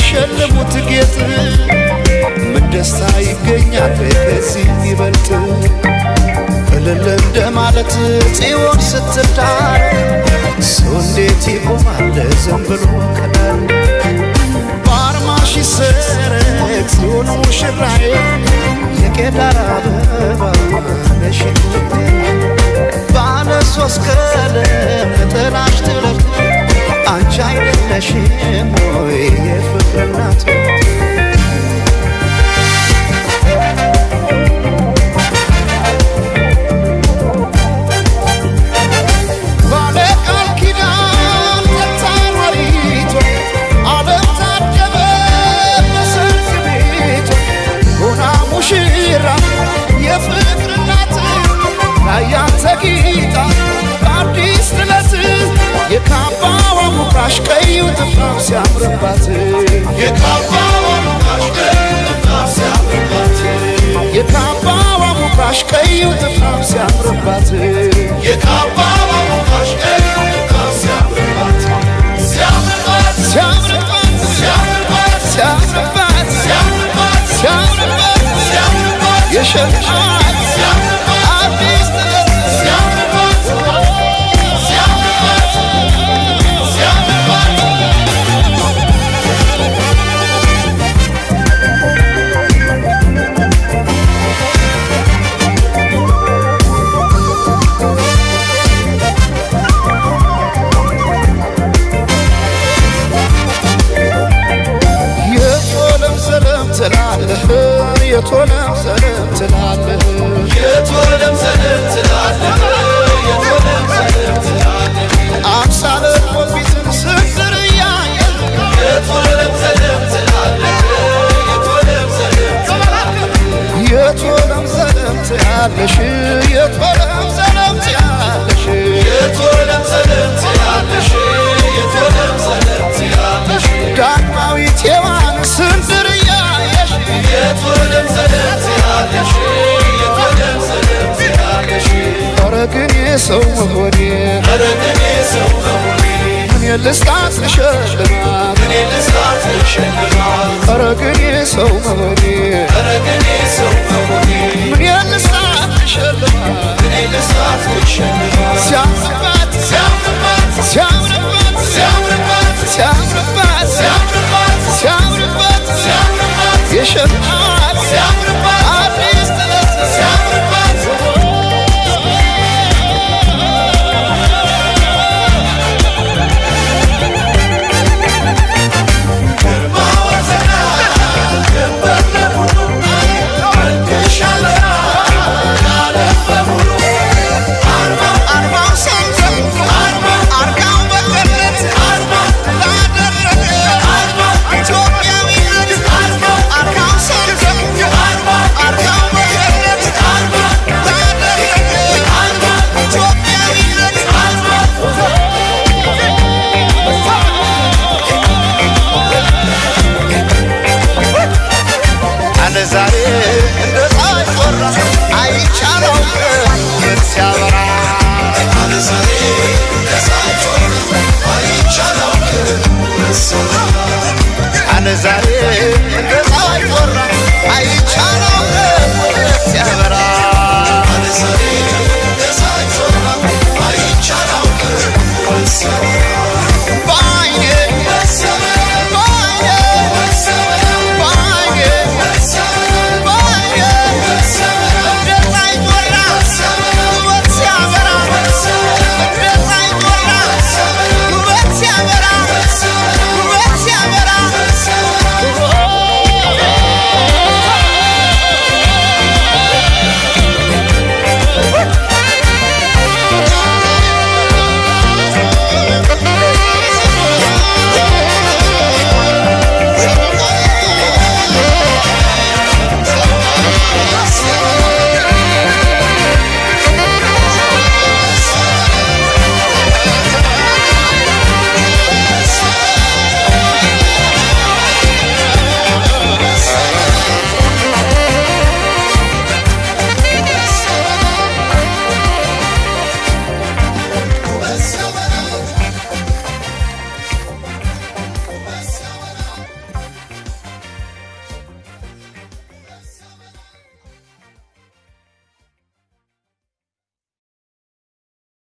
ሸልሙት ጌጥ ምን ደስታ ይገኛል ከዚህ ይበልጥ እልል እንደማለት ጽዮን ስትዳር ሰው እንዴት ይቆማል ዝም ብሎ ከዳር በአርማሽ ይሰረቅ ጽዮን ሙሽራዬ የቄዳር አበባ ነሽ ባለ ሶስት ቀለም ነጠላሽ ትለብጥ አንቺ አይደለሽም ወይ የፍቅር እናት ባለ ቃል ኪዳን ተታማሪቷ ዓለም ታደበ በሰርግ ቤቷ ሆና ሙሽራ የፍቅር እናት ላያንተ ጌጣ በአዲስ ጥለት የካባዋ ሙቃሽ ቀዩ ጥፍራፍ ሲያምርባት የካባዋ ሙቃሽ ቀዩ ጥፍራፍ ሲያምርባት የካባዋ ሙቃሽ ቀዩ ጥፍራፍ ሲያምርባት የካባዋ ሙቃሽ ቀዩ ጥፍራፍ ሲያምርባት ሲያምርባት ሲያምርባት ሲያምርባት ሲያምርባት ሲያምርባት ሲያምርባት ሲያምርባት የሸልማት ሲያምርባት አዲስ ሲያምርባት የቶለም ሰለም ትላለህ የቶለም ሰለም ትላለህ የቶለም ሰለም ትላለህ አምሳለ ቆቢትን ስንድርያ የቶለም ሰለም ትላለህ የቶለም ሰለም ትላለህ የቶለም ሰለም ትላለሽ የቶለም ሰለም ትላለሽ የቶለም ሰለም ትላለሽ የቶለም ሰለም ትላለሽ ዳግማዊት ሔዋን ስንድርያ የቶለም ሰለም ትላለሽ የቶለም ሰለም ትላለሽ ኧረ ግን የሰው መሆኔ ኧረ ግን የሰው መሆኔ ምን ልስጣት ልሸልማት ምን ልስጣት ልሸልማት ኧረ ግን የሰው መሆኔ ኧረ ግን የሰው መሆኔ ምን